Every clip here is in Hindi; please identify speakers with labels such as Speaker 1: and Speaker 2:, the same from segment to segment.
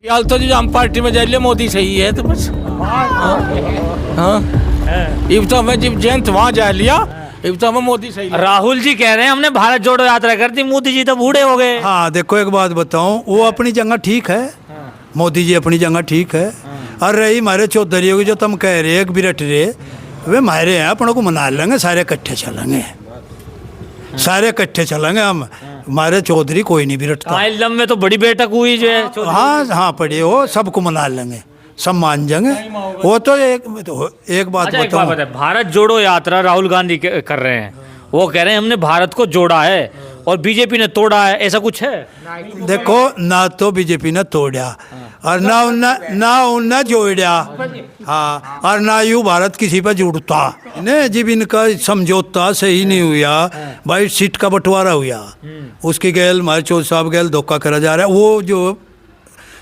Speaker 1: हाल तो जी हम पार्टी में जा लिया मोदी सही है तो बस हाँ इब तो हमें जब जयंत वहाँ जा लिया इब तो हमें मोदी सही है।
Speaker 2: राहुल जी कह रहे हैं हमने भारत जोड़ो यात्रा कर दी, मोदी जी तो बूढ़े हो गए।
Speaker 3: हाँ देखो एक बात बताऊं, वो अपनी जगह ठीक है, मोदी जी अपनी जगह ठीक है। और रही हमारे चौधरी की जो तुम कह रहे एक बिरट रहे, वे हमारे हैं, अपनों को मना लेंगे, सारे इकट्ठे चलेंगे, सारे इकट्ठे चलेंगे हम। हमारे चौधरी कोई नहीं बिरटता।
Speaker 2: इलम में तो बड़ी बैठक हुई जो है चौधरी।
Speaker 3: हाँ हाँ पढ़े हो, सबको मना लेंगे, सब मान जाएंगे। वो तो एक बात
Speaker 2: अच्छा, एक बात
Speaker 3: बताऊं,
Speaker 2: बताए, भारत जोड़ो यात्रा राहुल गांधी कर रहे हैं, वो कह रहे हैं हमने भारत को जोड़ा है और बीजेपी ने तोड़ा है, ऐसा कुछ है?
Speaker 3: देखो ना तो बीजेपी ने तोड़ा और ना उन्हें जोड़ा, हाँ, और ना यू भारत किसी पे जुड़ता नहीं। जब इनका समझौता सही नहीं हुआ भाई, सीट का बंटवारा हुआ, उसके गैल हमारे चौधरी साहब गैल धोखा करा जा रहा है। वो जो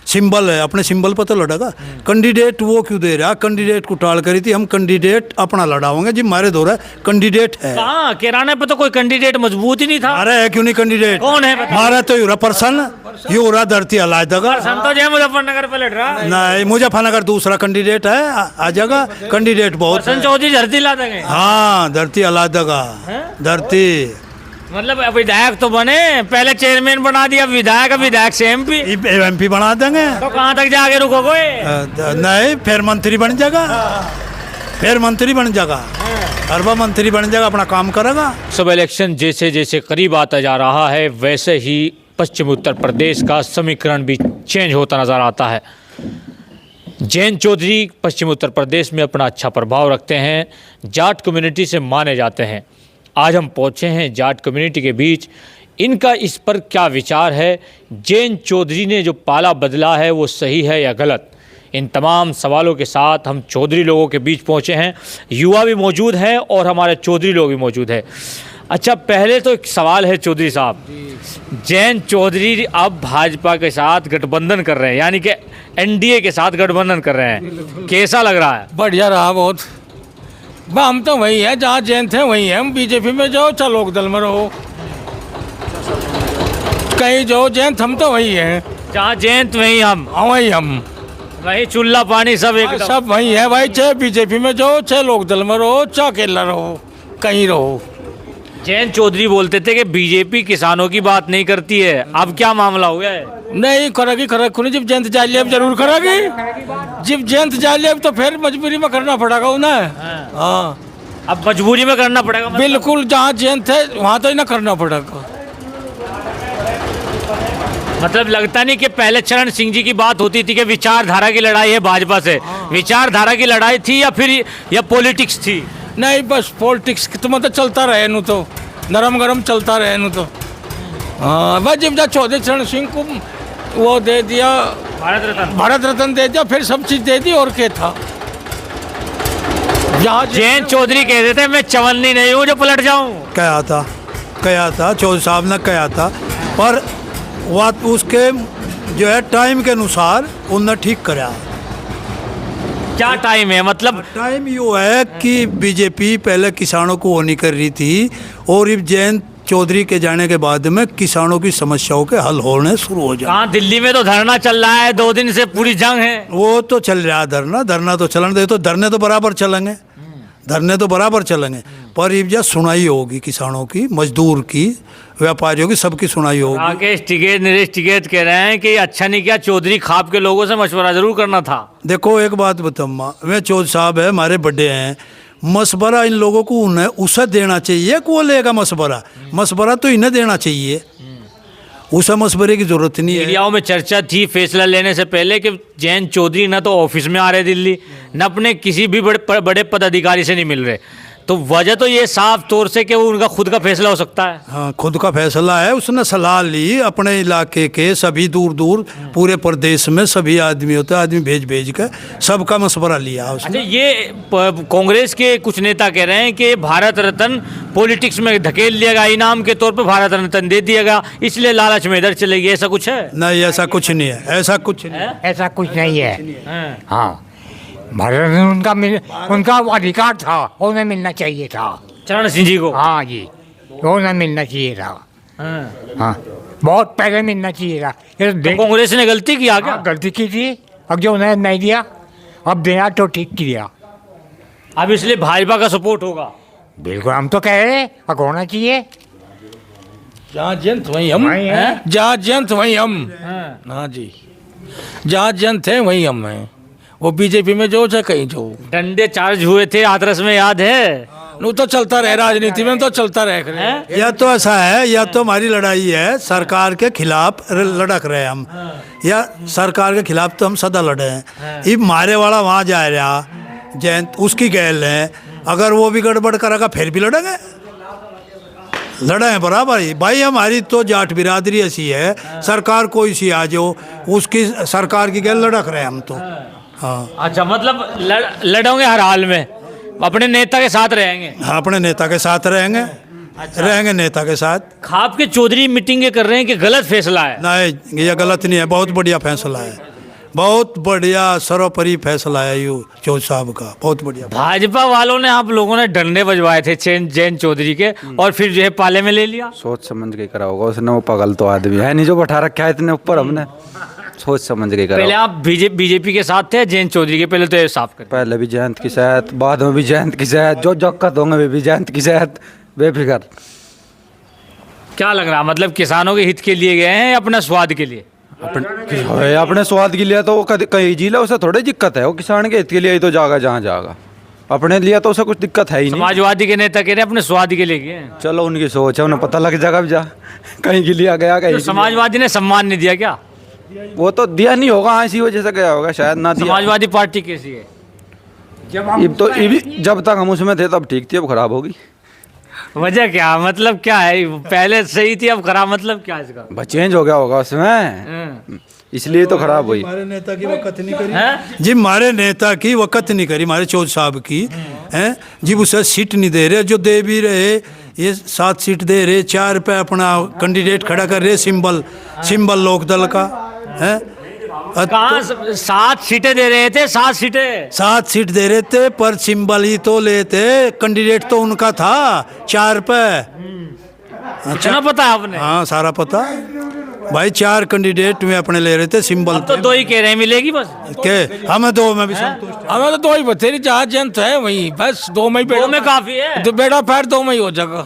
Speaker 3: सिंबल है, अपने सिंबल पर तो लड़ेगा, कैंडिडेट वो क्यों दे रहा, कैंडिडेट को टाल करी थी, हम कैंडिडेट अपना लड़ाओगे जी, हमारे दो कैंडिडेट है।
Speaker 2: हाँ, किराने पे तो कोई कैंडिडेट मजबूत ही नहीं था।
Speaker 3: अरे है क्यों नहीं कैंडिडेट,
Speaker 2: कौन है
Speaker 3: हमारा तो यूरा पर्सन, यूरा धरती हला देगा।
Speaker 2: तो जय मुजफ्फरनगर पे लड़ रहा
Speaker 3: नहीं, मुजफ्फरनगर दूसरा कैंडिडेट है, आ जाएगा कैंडिडेट बहुत है।
Speaker 2: चौधरी धरती ला देंगे।
Speaker 3: हाँ धरती हला देगा, धरती
Speaker 2: मतलब विधायक तो बने, पहले चेयरमैन बना दिया विधायक, विधायक से
Speaker 3: एमपी बना देंगे।
Speaker 2: तो कहाँ तक जाके रुकोगे?
Speaker 3: नहीं फिर मंत्री बन जाएगा, फिर मंत्री बन जाएगा, अरबा मंत्री बन जाएगा, अपना काम करेगा।
Speaker 2: सब इलेक्शन जैसे जैसे करीब आता जा रहा है वैसे ही पश्चिम उत्तर प्रदेश का समीकरण भी चेंज होता नजर आता है। जयंत चौधरी पश्चिम उत्तर प्रदेश में अपना अच्छा प्रभाव रखते हैं, जाट कम्युनिटी से माने जाते हैं। आज हम पहुंचे हैं जाट कम्युनिटी के बीच, इनका इस पर क्या विचार है, जयंत चौधरी ने जो पाला बदला है वो सही है या गलत, इन तमाम सवालों के साथ हम चौधरी लोगों के बीच पहुंचे हैं। युवा भी मौजूद है और हमारे चौधरी लोग भी मौजूद है। अच्छा, पहले तो एक सवाल है चौधरी साहब, जयंत चौधरी अब भाजपा के साथ गठबंधन कर रहे हैं, यानी कि एनडीए के साथ गठबंधन कर रहे हैं, कैसा लग रहा है?
Speaker 1: बढ़िया रहा बहुत। हम तो वही है जहाँ जयंत है वही है, हम बीजेपी में जाओ चाहे लोक दल में रहो, कहीं जाओ जयंत, हम तो वही है,
Speaker 2: जहाँ जयंत वही हम,
Speaker 1: वही हम,
Speaker 2: वही चूल्हा पानी सब एक
Speaker 1: सब वही है भाई, चाहे बीजेपी में जाओ चाहे लोक दल में रहो चाहे अकेला रहो, कहीं रहो।
Speaker 2: जयंत चौधरी बोलते थे कि बीजेपी किसानों की बात नहीं करती है, अब क्या मामला हो गया है?
Speaker 1: नहीं करेगी, जब जयंत जाली अब जरूर करेगी, जब जयंत जाली अब तो फिर मजबूरी में करना पड़ेगा उन्हें। हाँ
Speaker 2: अब मजबूरी में करना पड़ेगा,
Speaker 1: बिल्कुल, जहाँ जयंत है वहाँ तो इन्हें करना पड़ेगा।
Speaker 2: मतलब लगता नहीं कि पहले चरण सिंह जी की बात होती थी कि विचारधारा की लड़ाई है भाजपा से, विचारधारा की लड़ाई थी या फिर या पॉलिटिक्स थी?
Speaker 1: नहीं बस पॉलिटिक्स तो मतलब चलता रहे नु, तो नरम गरम चलता रहे नु, तो हाँ बस जब चौधरी चरण सिंह को वो दे दिया भारत रत्न दे दिया, फिर सब चीज दे दी, और क्या था।
Speaker 2: जयंत चौधरी कहते थे मैं चवन्नी नहीं हूँ जो पलट जाऊँ,
Speaker 3: कहा था चौधरी साहब ने कहा था, पर बात उसके जो है टाइम के अनुसार उन्होंने ठीक करा।
Speaker 2: क्या टाइम है? मतलब
Speaker 3: टाइम यो है कि बीजेपी पहले किसानों को वो नहीं कर रही थी, और अब जयंत चौधरी के जाने के बाद में किसानों की समस्याओं के हल होने शुरू हो जाए।
Speaker 2: कहाँ, दिल्ली में तो धरना चल रहा है, 2 दिन से पूरी जंग है।
Speaker 3: वो तो चल रहा है धरना तो चलन दे, तो धरने तो बराबर चलेंगे, धरने तो बराबर चलेंगे, पर अब जब सुनाई होगी किसानों की, मजदूर की, व्यापारियों की, सबकी सुनाई होगी।
Speaker 2: राकेश टिकैत, नरेश टिकैत कह रहे हैं कि अच्छा नहीं किया चौधरी खाप के लोगों से मशवरा जरूर करना था।
Speaker 3: देखो एक बात बताऊँ, वे चौधरी साहब है हमारे बड़े हैं, मशवरा इन लोगों को उन्हें उसे देना चाहिए, को लेगा मशवरा तो इन्हें देना चाहिए, उसे मशवरे की जरूरत नहीं है।
Speaker 2: मीडियाओं में चर्चा थी फैसला लेने से पहले कि जयंत चौधरी न तो ऑफिस में आ रहे दिल्ली, न अपने किसी भी बड़े पदाधिकारी से नहीं मिल रहे, तो वजह तो ये साफ तौर से कि वो उनका खुद का फैसला हो सकता है।
Speaker 3: हाँ खुद का फैसला है, उसने सलाह ली अपने इलाके के सभी दूर पूरे प्रदेश में सभी आदमी होते, आदमी भेज के सबका मशवरा लिया उसने।
Speaker 2: अच्छा, ये कांग्रेस के कुछ नेता कह रहे हैं कि भारत रत्न पॉलिटिक्स में धकेल लिया गया, इनाम के तौर पर भारत रत्न दे दिया गया, इसलिए लालच में इधर चलेगी, ऐसा कुछ है?
Speaker 3: नहीं ऐसा कुछ नहीं है, ऐसा कुछ नहीं
Speaker 4: है। हाँ भारत उनका अधिकार था, उन्हें मिलना चाहिए था,
Speaker 2: चरण सिंह जी को।
Speaker 4: हाँ जी, उन्हें मिलना चाहिए था।
Speaker 2: हाँ,
Speaker 4: बहुत पहले मिलना चाहिए था। ये तो
Speaker 2: तो कांग्रेस ने गलती किया क्या?
Speaker 4: गलती की थी, अब जो उन्हें नहीं दिया, अब देना तो ठीक किया।
Speaker 2: अब इसलिए भाजपा का सपोर्ट होगा।
Speaker 4: बिल्कुल, हम तो कह रहे हैं अब होना चाहिए।
Speaker 1: जहाँ जंत वहीं हम
Speaker 4: वहीं है।
Speaker 1: हैं, जहाँ जंत वहीं हम। हाँ जी, जहाँ जंत है वहीं हम हैं। वो बीजेपी में जो चाहे कहीं जो,
Speaker 2: डंडे चार्ज हुए थे हाथरस में, याद है?
Speaker 1: वो तो चलता रहे, राजनीति में तो चलता रहे।
Speaker 3: या तो ऐसा है, या तो हमारी लड़ाई है सरकार के खिलाफ लड़क रहे हम, या सरकार के खिलाफ तो हम सदा लड़े हैं। ये मारे वाला वहाँ जा रहा जयंत, उसकी गैल है, अगर वो भी गड़बड़ करेगा फिर भी लड़ेंगे, लड़े हैं बराबर ही भाई। हमारी तो जाट बिरादरी ऐसी है, सरकार कोई सी आ जाओ उसकी सरकार की गैल लड़क रहे हम तो। हाँ,
Speaker 2: अच्छा, मतलब लड़ोगे हर हाल में, अपने नेता के साथ रहेंगे।
Speaker 3: हाँ, अपने नेता के साथ रहेंगे। रहेंगे नेता के साथ।
Speaker 2: खाप के चौधरी मीटिंगें कर रहे हैं कि गलत फैसला है?
Speaker 3: नहीं, ये गलत नहीं है, बहुत बढ़िया फैसला है, बहुत बढ़िया सर्वोपरि फैसला है यू चौधरी साहब का, बहुत बढ़िया।
Speaker 2: भाजपा वालों ने, आप लोगों ने डंडे बजवाए थे जैन चौधरी के, और फिर जो है पाले में ले लिया।
Speaker 5: सोच समझ के करा होगा उसने, वो पागल तो आदमी है नहीं जो बैठा रखा है इतने ऊपर, हमने सोच समझ के करा।
Speaker 2: पहले आप बीजेपी के साथ थे जैन चौधरी के, पहले तो ये साफ कर।
Speaker 5: पहले भी जयंत की शायद, बाद में भी जयंत की शायद, जो जक्कत होंगे वे भी जयंत की शायद, बेफिक्र।
Speaker 2: क्या लग रहा, मतलब किसानों के हित के लिए गए हैं या अपना स्वाद के लिए?
Speaker 5: अपने स्वाद के लिए तो वो कहीं जिला उसे थोड़ी दिक्कत है, वो किसान के हित के लिए ही तो जागा जहाँ जागा, अपने लिए तो उसे कुछ दिक्कत है ही नहीं।
Speaker 2: समाजवादी के नेता कह रहे हैं अपने स्वाद के लिए गए हैं।
Speaker 5: चलो उनकी सोच है, उन्हें पता लग जाएगा अब जा कहीं के लिए गया, कहीं
Speaker 2: तो समाजवादी ने सम्मान नहीं दिया क्या?
Speaker 5: वो तो दिया नहीं होगा, इसी वजह से गया होगा शायद, ना दिया।
Speaker 2: समाजवादी पार्टी कैसी है?
Speaker 5: जब तक हम उसमें थे तब ठीक थी, अब खराब होगी।
Speaker 2: वजह क्या, मतलब क्या है? पहले सही थी अब खराब, मतलब क्या है इसका?
Speaker 5: चेंज हो गया होगा उसमें, इसलिए तो खराब हुई।
Speaker 3: हमारे नेता की वक़्त नहीं करी जी, हमारे नेता की वक़्त नहीं करी, हमारे चौधरी साहब की हैं जी। उसे सीट नहीं दे रहे, जो दे भी रहे ये 7 सीट दे रहे, 4 पे अपना कैंडिडेट खड़ा कर रहे, सिंबल लोकदल का है।
Speaker 2: कहाँ 7 सीटें दे रहे थे? 7 सीटें,
Speaker 3: 7 सीट दे रहे थे, पर सिंबल ही तो लेते, कैंडिडेट तो उनका था 4 पे।
Speaker 2: इतना पता है आपने?
Speaker 3: हाँ, सारा पता भाई, 4 कैंडिडेट में अपने ले रहे थे सिंबल
Speaker 2: तो 2 ही कह रहे हैं मिलेगी बस।
Speaker 3: के हमें 2 में भी संतुष्ट।
Speaker 1: हमें तो 2 ही बतेरी, जहाँ जंत है वहीं बस, 2 में ही
Speaker 2: 2 में काफी है।
Speaker 1: तो बेड़ा पैर 2 में ही हो जाएगा,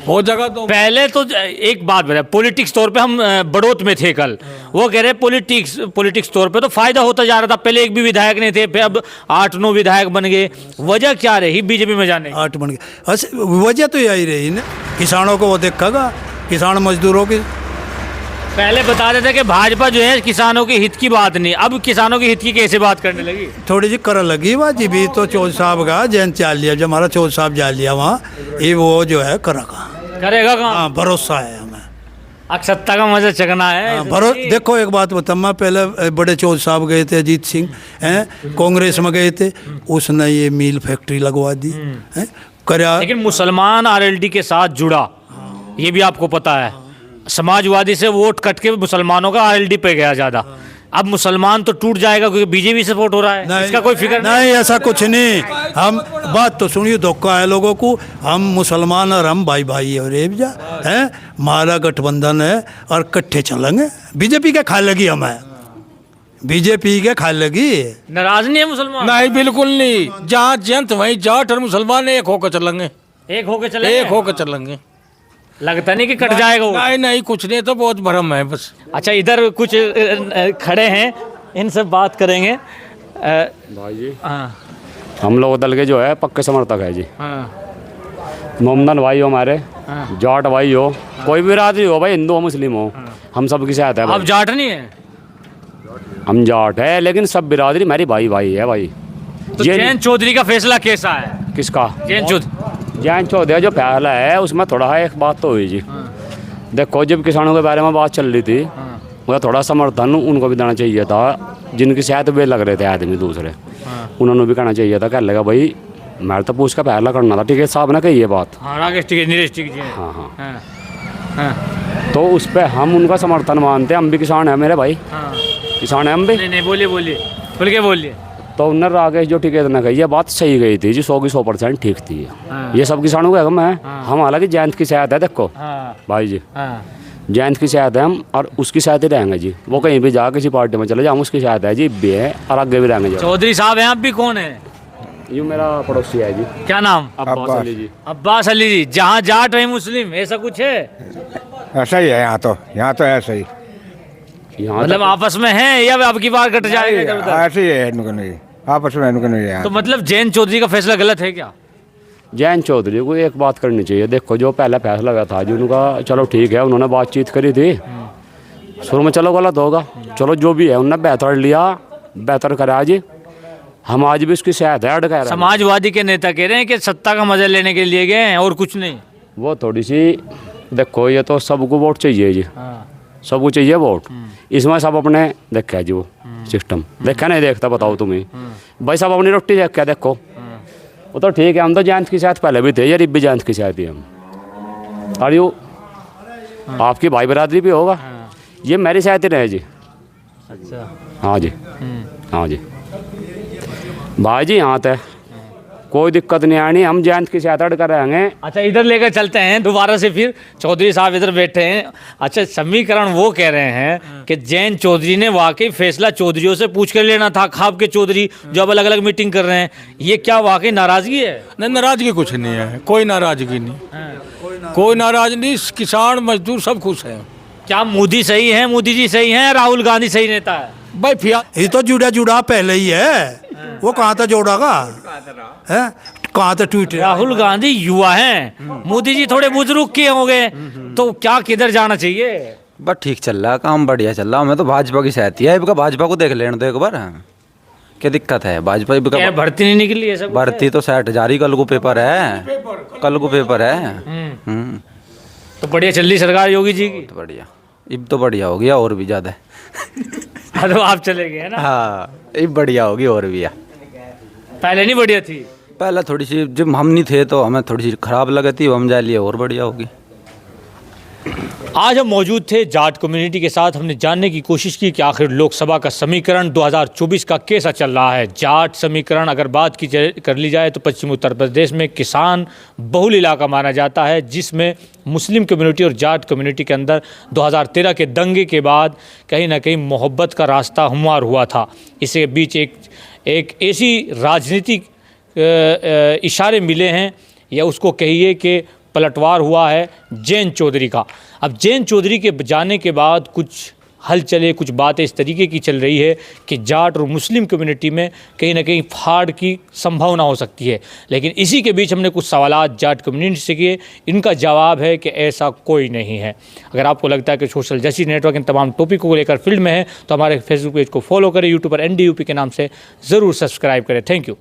Speaker 1: हो जाएगा। तो
Speaker 2: पहले तो एक बात बता, पॉलिटिक्स तौर पे हम बड़ौत में थे कल, वो कह रहे पॉलिटिक्स तौर पे तो फायदा होता जा रहा था, पहले एक भी विधायक नहीं थे, फिर अब 8-9 विधायक बन गए। वजह क्या रही बीजेपी में जाने?
Speaker 3: 8 बन गए। अच्छा, वजह तो यही रही ना, किसानों को वो देखेगा, किसान मजदूरों की।
Speaker 2: पहले बता रहे थे कि भाजपा जो है किसानों के हित की बात नहीं, अब किसानों के हित की कैसे बात करने लगी?
Speaker 3: थोड़ी सी कर लगी बाजी भी, तो चौधरी साहब का जैन चाल लिया, जब हमारा चौधरी साहब जा लिया वहाँ, ये वो जो है
Speaker 2: करेगा कहाँ?
Speaker 3: हाँ, भरोसा है हमें।
Speaker 2: सत्ता का मजा चकना है।
Speaker 3: देखो एक बात बता, मैं पहले बड़े चौधरी साहब गए थे, अजीत सिंह हैं, कांग्रेस में गए थे, उसने ये मिल फैक्ट्री लगवा दी हैं, करा।
Speaker 2: लेकिन मुसलमान आरएलडी के साथ जुड़ा, ये भी आपको पता है। समाजवादी से वोट कट के मुसलमानों का आरएलडी पे गया ज्यादा। अब मुसलमान तो टूट जाएगा क्योंकि बीजेपी सपोर्ट हो रहा है, इसका कोई फिक्र
Speaker 3: नहीं, ऐसा कुछ नहीं। हम बात तो सुनिए, धोखा है लोगों को, हम मुसलमान और हम भाई भाई और हैं, हमारा गठबंधन है और इकट्ठे चलेंगे। बीजेपी के खा लगी हमें, बीजेपी के खा लगी।
Speaker 2: नाराज नहीं है मुसलमान?
Speaker 1: नहीं, बिल्कुल नहीं। जहाँ जंत वहीं जाट और मुसलमान एक होकर चलेंगे,
Speaker 2: एक होकर चलेंगे। लगता नहीं कि कट जाएगा वो?
Speaker 1: नहीं, कुछ नहीं, तो बहुत भरम है बस।
Speaker 2: अच्छा, इधर कुछ खड़े हैं, इनसे बात करेंगे।
Speaker 6: भाई जी,
Speaker 2: हाँ
Speaker 6: हम लोग दल के जो है पक्के समर्थक है जी।
Speaker 2: हाँ
Speaker 6: मोमदन भाई हो हमारे,
Speaker 2: हाँ।
Speaker 6: जाट भाई हो, कोई भी बिरादरी हो भाई, हिंदू हो मुस्लिम हो, हम सब की सहायता है
Speaker 2: आप
Speaker 6: भाई।
Speaker 2: जाट नहीं है?
Speaker 6: हम जाट है, लेकिन सब बिरादरी हमारी भाई भाई है भाई।
Speaker 2: तो जैन चौधरी का फैसला कैसा है?
Speaker 6: किसका?
Speaker 2: जैन चौधरी
Speaker 6: जैन चौधरी जो फैसला है उसमें थोड़ा है, एक बात तो हुई जी। देखो, जब किसानों के बारे में बात चल रही थी, मुझे थोड़ा समर्थन उनको भी देना चाहिए था, जिनकी शायद वे लग रहे थे आदमी दूसरे, उन्होंने भी कहना चाहिए था। कह लगा भाई मैं तो पूछ का फैसला करना था, ठीक है साहब ने कही ये बात।
Speaker 2: हाँ।
Speaker 6: हाँ, तो उस पर हम उनका समर्थन मानते हैं, हम भी किसान हैं मेरे भाई, किसान हैं हम भी।
Speaker 2: नहीं, बोलिए, खुल के बोलिए।
Speaker 6: तो उन्हें राकेश जो टिकट ने कही, ये बात सही गई थी जी, 100 की 100% ठीक थी।
Speaker 2: हाँ।
Speaker 6: ये सब किसानों का हम है, हम हालांकि जयंत की शायद है। देखो
Speaker 2: हाँ
Speaker 6: भाई जी,
Speaker 2: हाँ
Speaker 6: जैन की शायद है हम, और उसकी शायद ही रहेंगे जी। वो कहीं भी जा किसी पार्टी में चले जाओ, हम उसकी शायद है जी, भी है और आगे भी रहेंगे जी।
Speaker 2: चौधरी साहब हैं, आप भी कौन है?
Speaker 6: ये मेरा पड़ोसी है जी,
Speaker 2: क्या नाम?
Speaker 6: अब्बास अली जी।
Speaker 2: अब्बास अली जी। जहाँ जाट है मुस्लिम, ऐसा कुछ है?
Speaker 7: ऐसा ही है यहाँ तो ऐसा ही
Speaker 6: यहाँ
Speaker 2: मतलब आपस में है या अब की बार कट जाएगा इधर उधर?
Speaker 7: ऐसे ही है, इनको नहीं आपस में इनको नहीं है।
Speaker 2: तो मतलब जैन चौधरी का फैसला गलत है क्या?
Speaker 6: जैन चौधरी को एक बात करनी चाहिए। देखो जो पहला फैसला हुआ था जी उनका, चलो ठीक है, उन्होंने बातचीत करी थी शुरू में, चलो गलत होगा, चलो जो भी है उन्होंने बेहतर लिया, बेहतर करा जी। हम आज भी उसकी शायद है कह रहे हैं।
Speaker 2: समाजवादी के नेता कह रहे हैं कि सत्ता का मजा लेने के लिए गए हैं और कुछ नहीं।
Speaker 6: वो थोड़ी सी, देखो ये तो सबको वोट चाहिए जी, सबको चाहिए वोट। इसमें सब अपने देखा है जी, वो सिस्टम देखा नहीं देखता, बताओ तुम्हें भाई, सब अपनी रोटी देख के देखो। वो तो ठीक है, हम तो जयंत की शायद पहले भी थे, ये रिब्बी जयंत की शायद ही हम, और यू आपकी भाई बरादरी भी होगा, ये मेरी शायद ही रहे जी।
Speaker 2: अच्छा।
Speaker 6: हाँ जी, हाँ जी भाई जी, यहाँ तक कोई दिक्कत नहीं आनी, हम जयंत की शायद अड़ कर रहेंगे।
Speaker 2: अच्छा, इधर लेकर चलते हैं दोबारा से फिर। चौधरी साहब इधर बैठे हैं। अच्छा, समीकरण वो कह रहे हैं कि जैन चौधरी ने वाकई फैसला चौधरियों से पूछ कर लेना था, खाब के चौधरी जो अब अलग अलग मीटिंग कर रहे हैं। ये क्या वाकई नाराजगी है?
Speaker 1: नहीं, नाराजगी कुछ नहीं है, कोई नाराजगी नहीं, कोई नाराज नहीं, किसान मजदूर सब खुश हैं।
Speaker 2: क्या मोदी सही है, मोदी जी सही हैं, राहुल गांधी सही नेता है?
Speaker 1: भाई फिया
Speaker 3: ये तो जुड़ा पहले ही है, वो कहाँ तक जोड़ागा है, कहाँ तक ट्वीट।
Speaker 2: राहुल गांधी युवा हैं, मोदी जी थोड़े बुजुर्ग के होंगे, तो क्या किधर जाना चाहिए?
Speaker 5: बस ठीक चल रहा है, काम बढ़िया चल रहा है। मैं तो भाजपा की सहती है, भाजपा को देख लेने दो एक बार, क्या दिक्कत है? भाजपा
Speaker 2: क्या भर्ती नहीं निकली है? सब
Speaker 5: भर्ती तो 60 जारी, कल को पेपर है, कल को पेपर है।
Speaker 2: तो बढ़िया चल रही सरकार योगी जी की।
Speaker 5: तो बढ़िया, अब तो बढ़िया हो गया और भी ज़्यादा।
Speaker 2: तो आप चले गए ना?
Speaker 5: हाँ, अब बढ़िया होगी और भी।
Speaker 2: पहले नहीं बढ़िया थी?
Speaker 5: पहले थोड़ी सी, जब हम नहीं थे तो हमें थोड़ी सी खराब लगी थी, हम जा लिए और बढ़िया होगी।
Speaker 2: आज हम मौजूद थे जाट कम्युनिटी के साथ। हमने जानने की कोशिश की कि आखिर लोकसभा का समीकरण 2024 का कैसा चल रहा है। जाट समीकरण अगर बात की कर ली जाए तो पश्चिमी उत्तर प्रदेश में किसान बहुल इलाका माना जाता है, जिसमें मुस्लिम कम्युनिटी और जाट कम्युनिटी के अंदर 2013 के दंगे के बाद कहीं ना कहीं मोहब्बत का रास्ता हमवार हुआ था। इसके बीच एक ऐसी राजनीतिक इशारे मिले हैं, या उसको कहिए कि पलटवार हुआ है जैन चौधरी का। अब जैन चौधरी के जाने के बाद कुछ हलचलें, कुछ बातें इस तरीके की चल रही है कि जाट और मुस्लिम कम्युनिटी में कहीं ना कहीं फाड़ की संभावना हो सकती है। लेकिन इसी के बीच हमने कुछ सवालात जाट कम्युनिटी से किए, इनका जवाब है कि ऐसा कोई नहीं है। अगर आपको लगता है कि सोशल जस्टिस नेटवर्क इन तमाम टॉपिकों को लेकर फील्ड में है तो हमारे फेसबुक पेज को फॉलो करें, यूट्यूब पर NDUP के नाम से ज़रूर सब्सक्राइब करें। Thank you.